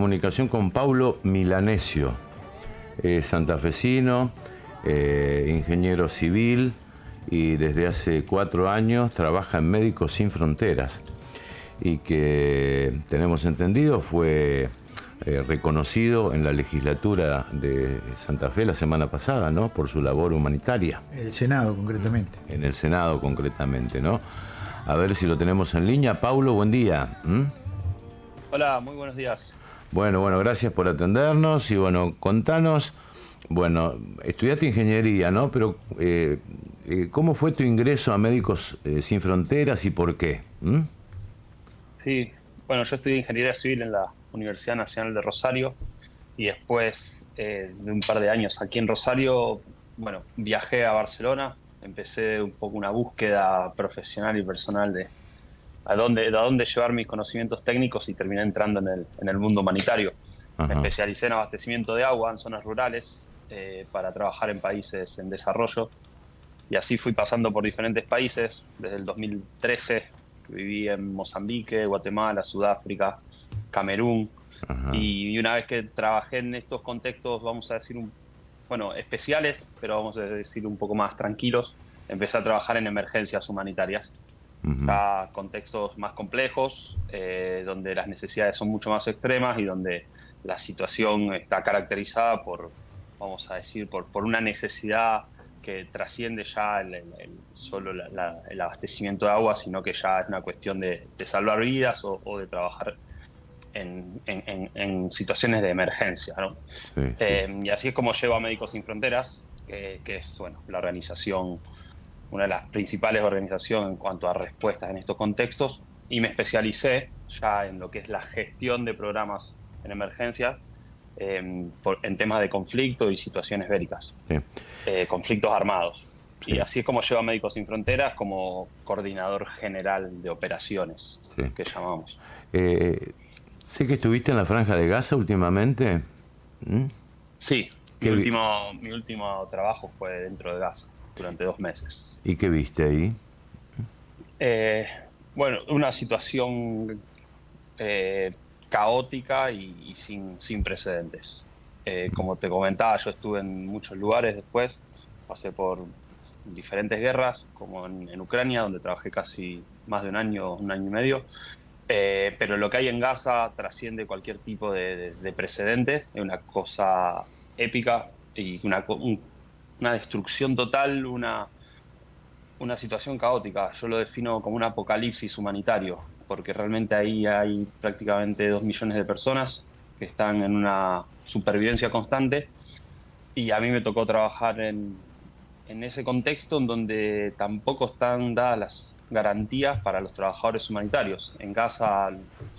comunicación con Paulo Milanesio, santafesino, ingeniero civil y desde hace 4 años trabaja en Médicos Sin Fronteras y que, tenemos entendido, fue reconocido en la legislatura de Santa Fe la semana pasada, ¿no? Por su labor humanitaria. En el Senado, concretamente. En el Senado, concretamente, ¿no? A ver si lo tenemos en línea. Paulo, buen día. Hola, muy buenos días. Bueno, gracias por atendernos y bueno, contanos, bueno, estudiaste ingeniería, ¿no? Pero ¿cómo fue tu ingreso a Médicos Sin Fronteras y por qué? Sí, bueno, yo estudié ingeniería civil en la Universidad Nacional de Rosario y después de un par de años aquí en Rosario, bueno, viajé a Barcelona, empecé un poco una búsqueda profesional y personal de a dónde llevar mis conocimientos técnicos y terminé entrando en el mundo humanitario. Me especialicé en abastecimiento de agua en zonas rurales para trabajar en países en desarrollo y así fui pasando por diferentes países. Desde el 2013 viví en Mozambique, Guatemala, Sudáfrica, Camerún. Y una vez que trabajé en estos contextos, vamos a decir, especiales, pero vamos a decir un poco más tranquilos, empecé a trabajar en emergencias humanitarias. Ya contextos más complejos, donde las necesidades son mucho más extremas y donde la situación está caracterizada por, vamos a decir, por una necesidad que trasciende ya solo el abastecimiento de agua, sino que ya es una cuestión de salvar vidas o de trabajar en situaciones de emergencia, ¿no? Sí. Y así es como llego a Médicos Sin Fronteras, que es la organización, una de las principales organizaciones en cuanto a respuestas en estos contextos, y me especialicé ya en lo que es la gestión de programas en emergencia, en temas de conflicto y situaciones bélicas, conflictos armados. Sí. Y así es como llevo a Médicos Sin Fronteras como coordinador general de operaciones, que llamamos. Sé que estuviste en la Franja de Gaza últimamente. Sí, mi último trabajo fue dentro de Gaza, durante 2 meses. ¿Y qué viste ahí? Una situación caótica y sin precedentes. Como te comentaba, yo estuve en muchos lugares después, pasé por diferentes guerras, como en Ucrania, donde trabajé casi más de un año y medio. Pero lo que hay en Gaza trasciende cualquier tipo de precedentes, es una cosa épica y una destrucción total, una situación caótica. Yo lo defino como un apocalipsis humanitario, porque realmente ahí hay prácticamente 2 millones de personas que están en una supervivencia constante, y a mí me tocó trabajar en ese contexto en donde tampoco están dadas las garantías para los trabajadores humanitarios. En Gaza,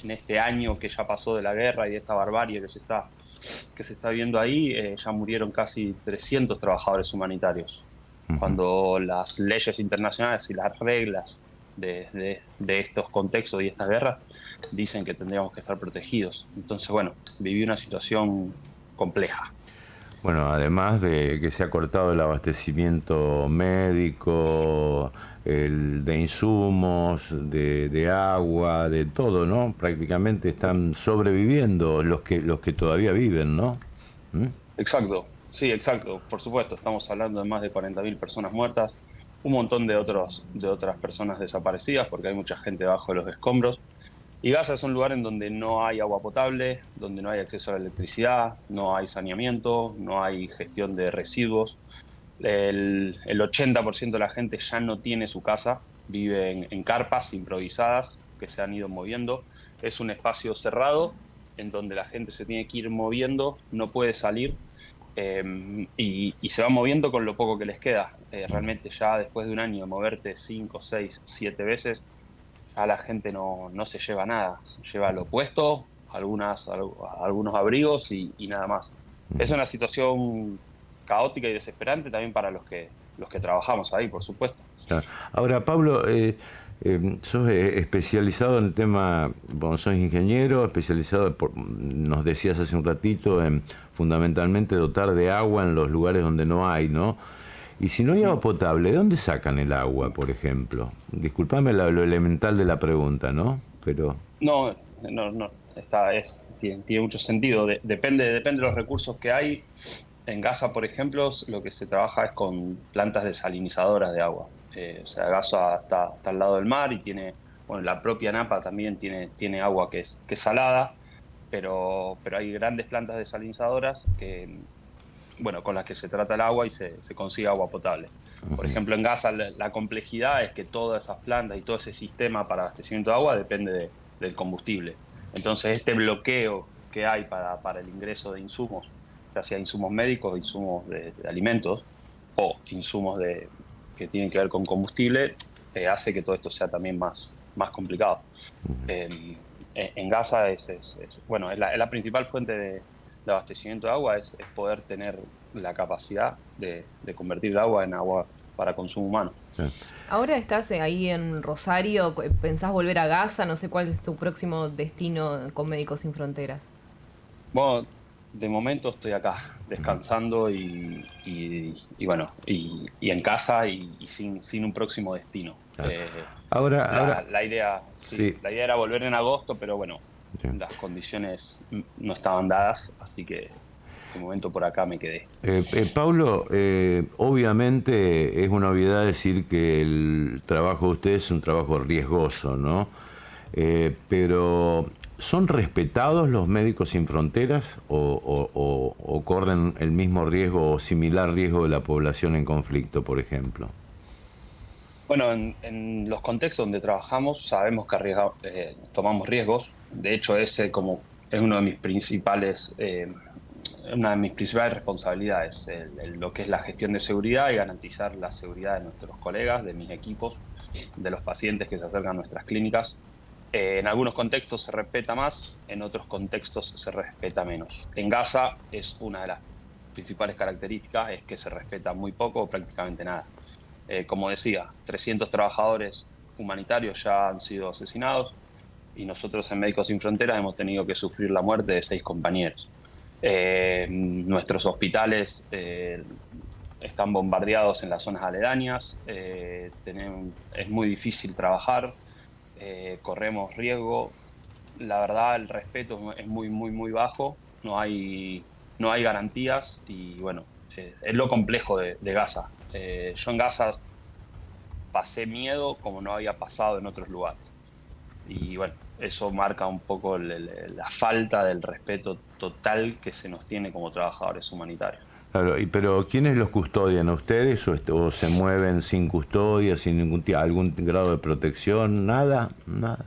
en este año que ya pasó de la guerra y de esta barbarie que se está viendo ahí, ya murieron casi 300 trabajadores humanitarios. Cuando las leyes internacionales y las reglas de estos contextos y estas guerras dicen que tendríamos que estar protegidos. Entonces, viví una situación compleja. Bueno, además de que se ha cortado el abastecimiento médico, el de insumos, de agua, de todo, ¿no? Prácticamente están sobreviviendo los que todavía viven, ¿no? Exacto, sí, exacto. Por supuesto, estamos hablando de más de 40.000 personas muertas, un montón de otras personas desaparecidas, porque hay mucha gente debajo de los escombros. Y Gaza es un lugar en donde no hay agua potable, donde no hay acceso a la electricidad, no hay saneamiento, no hay gestión de residuos. El 80% de la gente ya no tiene su casa, vive en carpas improvisadas que se han ido moviendo. Es un espacio cerrado en donde la gente se tiene que ir moviendo, no puede salir, y se va moviendo con lo poco que les queda. Realmente ya después de un año de moverte 5, 6, 7 veces, ya la gente no se lleva nada, se lleva lo puesto, algunos abrigos y nada más. Es una situación caótica y desesperante también para los que trabajamos ahí, por supuesto. Claro. Ahora, Pablo, sos especializado en el tema, bueno, sos ingeniero, especializado, nos decías hace un ratito, en fundamentalmente dotar de agua en los lugares donde no hay, ¿no? Y si no hay agua potable, ¿de dónde sacan el agua, por ejemplo? Disculpame lo elemental de la pregunta, ¿no? Pero... No. tiene mucho sentido. Depende de los recursos que hay. En Gaza, por ejemplo, lo que se trabaja es con plantas desalinizadoras de agua. O sea, Gaza está al lado del mar y tiene, bueno, la propia Napa también tiene agua que es salada, pero hay grandes plantas desalinizadoras que, bueno, con las que se trata el agua y se consigue agua potable. Por ejemplo, en Gaza la complejidad es que todas esas plantas y todo ese sistema para abastecimiento de agua depende del combustible. Entonces, este bloqueo que hay para el ingreso de insumos, ya sea insumos médicos, insumos de alimentos o insumos que tienen que ver con combustible, hace que todo esto sea también más complicado. En Gaza bueno, es la principal fuente de abastecimiento de agua, es poder tener la capacidad de convertir el agua en agua para consumo humano. Sí. Ahora estás ahí en Rosario, ¿pensás volver a Gaza? No sé cuál es tu próximo destino con Médicos Sin Fronteras. Bueno, de momento estoy acá, descansando y bueno, y en casa y sin un próximo destino. Claro. Ahora, la idea, sí. La idea era volver en agosto, pero bueno, Sí. las condiciones no estaban dadas, así que de momento por acá me quedé. Paulo, obviamente es una obviedad decir que el trabajo de ustedes es un trabajo riesgoso, ¿no? Pero ¿son respetados los Médicos Sin Fronteras o corren el mismo riesgo o similar riesgo de la población en conflicto, por ejemplo? Bueno, en los contextos donde trabajamos sabemos que tomamos riesgos. De hecho, ese es uno de mis principales, una de mis principales responsabilidades, lo que es la gestión de seguridad y garantizar la seguridad de nuestros colegas, de mis equipos, de los pacientes que se acercan a nuestras clínicas. En algunos contextos se respeta más, en otros contextos se respeta menos. En Gaza es una de las principales características, es que se respeta muy poco o prácticamente nada. Como decía, 300 trabajadores humanitarios ya han sido asesinados y nosotros en Médicos Sin Fronteras hemos tenido que sufrir la muerte de 6 compañeros. Nuestros hospitales están bombardeados en las zonas aledañas, es muy difícil trabajar, corremos riesgo. La verdad, el respeto es muy bajo, no hay garantías y bueno, es lo complejo de Gaza. Yo en Gaza pasé miedo como no había pasado en otros lugares. Y bueno, eso marca un poco la falta del respeto total que se nos tiene como trabajadores humanitarios. Claro, pero ¿quiénes los custodian? ¿Ustedes o se mueven sin custodia, sin algún grado de protección? ¿Nada? Nada.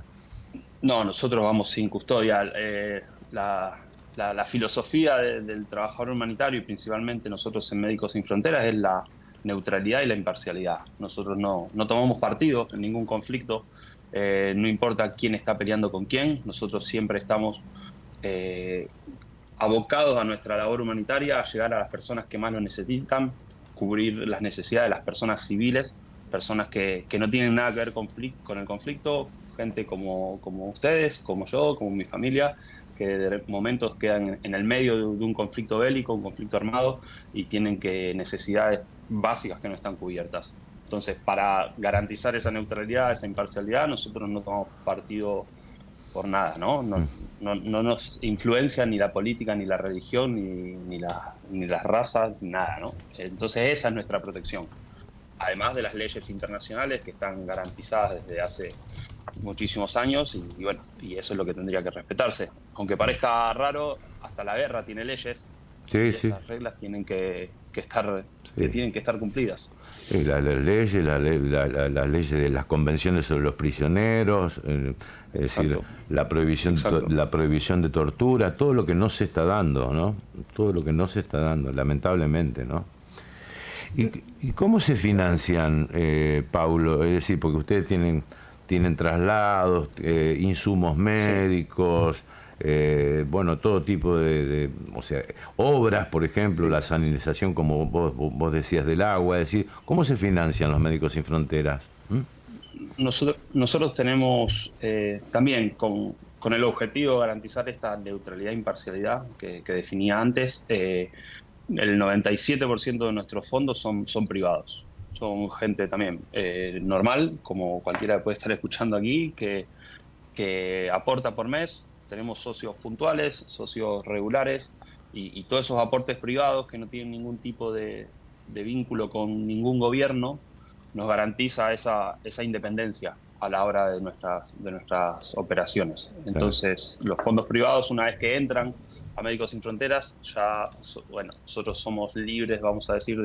No, nosotros vamos sin custodia. La filosofía del trabajador humanitario y principalmente nosotros en Médicos Sin Fronteras es la neutralidad y la imparcialidad. Nosotros no tomamos partido en ningún conflicto, no importa quién está peleando con quién, nosotros siempre estamos abocados a nuestra labor humanitaria, a llegar a las personas que más lo necesitan, cubrir las necesidades de las personas civiles, personas que no tienen nada que ver con el conflicto, gente como ustedes, como yo, como mi familia, que de momentos quedan en el medio de un conflicto bélico, un conflicto armado, y tienen necesidades básicas que no están cubiertas. Entonces, para garantizar esa neutralidad, esa imparcialidad, nosotros no tomamos partido por nada, ¿no? No nos influencia ni la política, ni la religión, ni las razas, nada, ¿no? Entonces, esa es nuestra protección. Además de las leyes internacionales que están garantizadas desde hace muchísimos años y bueno, y eso es lo que tendría que respetarse. Aunque parezca raro, hasta la guerra tiene leyes. Sí, y sí. esas reglas tienen que estar cumplidas. Las leyes, las leyes de las convenciones sobre los prisioneros, es decir, la prohibición de tortura, todo lo que no se está dando, ¿no? Todo lo que no se está dando, lamentablemente, ¿no? ¿Y cómo se financian, Paulo? Es decir, porque ustedes tienen traslados, insumos médicos, bueno, todo tipo o sea, obras, por ejemplo, la sanitización, como vos decías, del agua. Es decir, ¿cómo se financian los Médicos Sin Fronteras? Nosotros tenemos también con el objetivo de garantizar esta neutralidad e imparcialidad que definía antes, el 97% de nuestros fondos son privados. Son gente también normal, como cualquiera que puede estar escuchando aquí, que aporta por mes tenemos socios puntuales, socios regulares y todos esos aportes privados que no tienen ningún tipo de vínculo con ningún gobierno, nos garantiza esa independencia a la hora de nuestras operaciones. Entonces, los fondos privados, una vez que entran a Médicos Sin Fronteras, ya, bueno, nosotros somos libres, vamos a decir,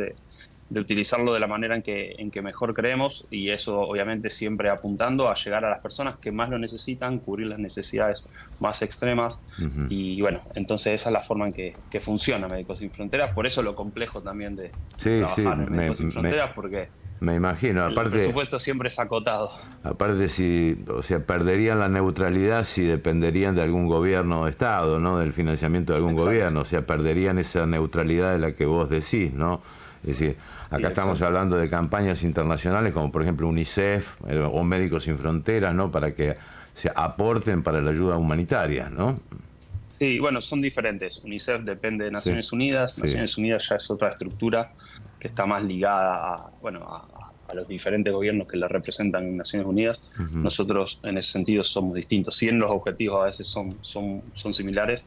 de utilizarlo de la manera en que mejor creemos, y eso obviamente siempre apuntando a llegar a las personas que más lo necesitan, cubrir las necesidades más extremas. Y bueno, entonces esa es la forma en que funciona Médicos Sin Fronteras. Por eso lo complejo también de trabajar en Médicos Sin Fronteras, porque me imagino, aparte, el presupuesto siempre es acotado. Aparte, perderían la neutralidad si dependerían de algún gobierno de Estado, ¿no? Del financiamiento de algún gobierno. O sea, perderían esa neutralidad de la que vos decís, ¿no? Es decir, acá estamos hablando de campañas internacionales como por ejemplo UNICEF o Médicos Sin Fronteras, ¿no? Para que se aporten para la ayuda humanitaria, ¿no? Sí, bueno, son diferentes. UNICEF depende de Naciones Unidas. Naciones Unidas ya es otra estructura que está más ligada a los diferentes gobiernos que la representan en Naciones Unidas. Nosotros en ese sentido somos distintos. Si bien los objetivos a veces son similares,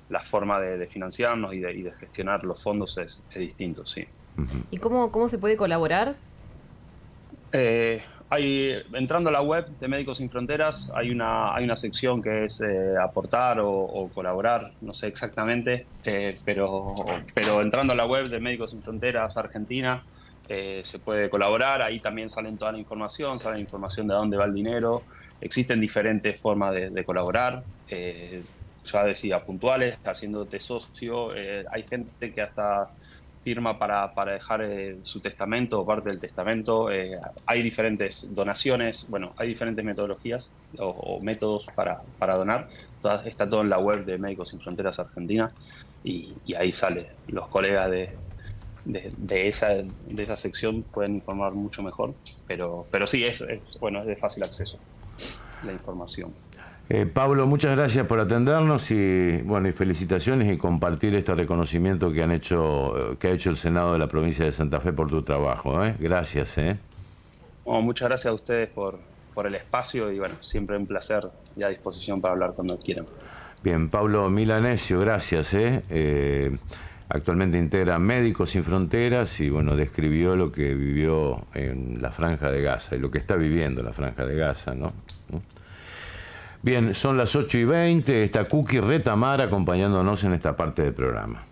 la forma de financiarnos y de gestionar los fondos es distinto, sí. ¿Y cómo se puede colaborar? Entrando a la web de Médicos Sin Fronteras hay una sección que es aportar o colaborar, no sé exactamente, pero entrando a la web de Médicos Sin Fronteras Argentina se puede colaborar. Ahí también sale la información de dónde va el dinero. Existen diferentes formas de colaborar, ya decía, puntuales, haciéndote socio. Hay gente que hasta firma para dejar su testamento o parte del testamento. Hay diferentes donaciones, bueno, hay diferentes metodologías o métodos para donar. Está todo en la web de Médicos Sin Fronteras Argentina y ahí sale. Los colegas de esa sección pueden informar mucho mejor, pero sí, es de fácil acceso la información. Pablo, muchas gracias por atendernos y felicitaciones y compartir este reconocimiento que ha hecho el Senado de la provincia de Santa Fe por tu trabajo. Gracias. Bueno, muchas gracias a ustedes por el espacio y bueno, siempre un placer y a disposición para hablar cuando quieran. Bien, Pablo Milanesio, gracias. Actualmente integra Médicos Sin Fronteras y describió lo que vivió en la Franja de Gaza y lo que está viviendo en la Franja de Gaza, ¿no? Bien, son las 8:20, está Cookie Retamar acompañándonos en esta parte del programa.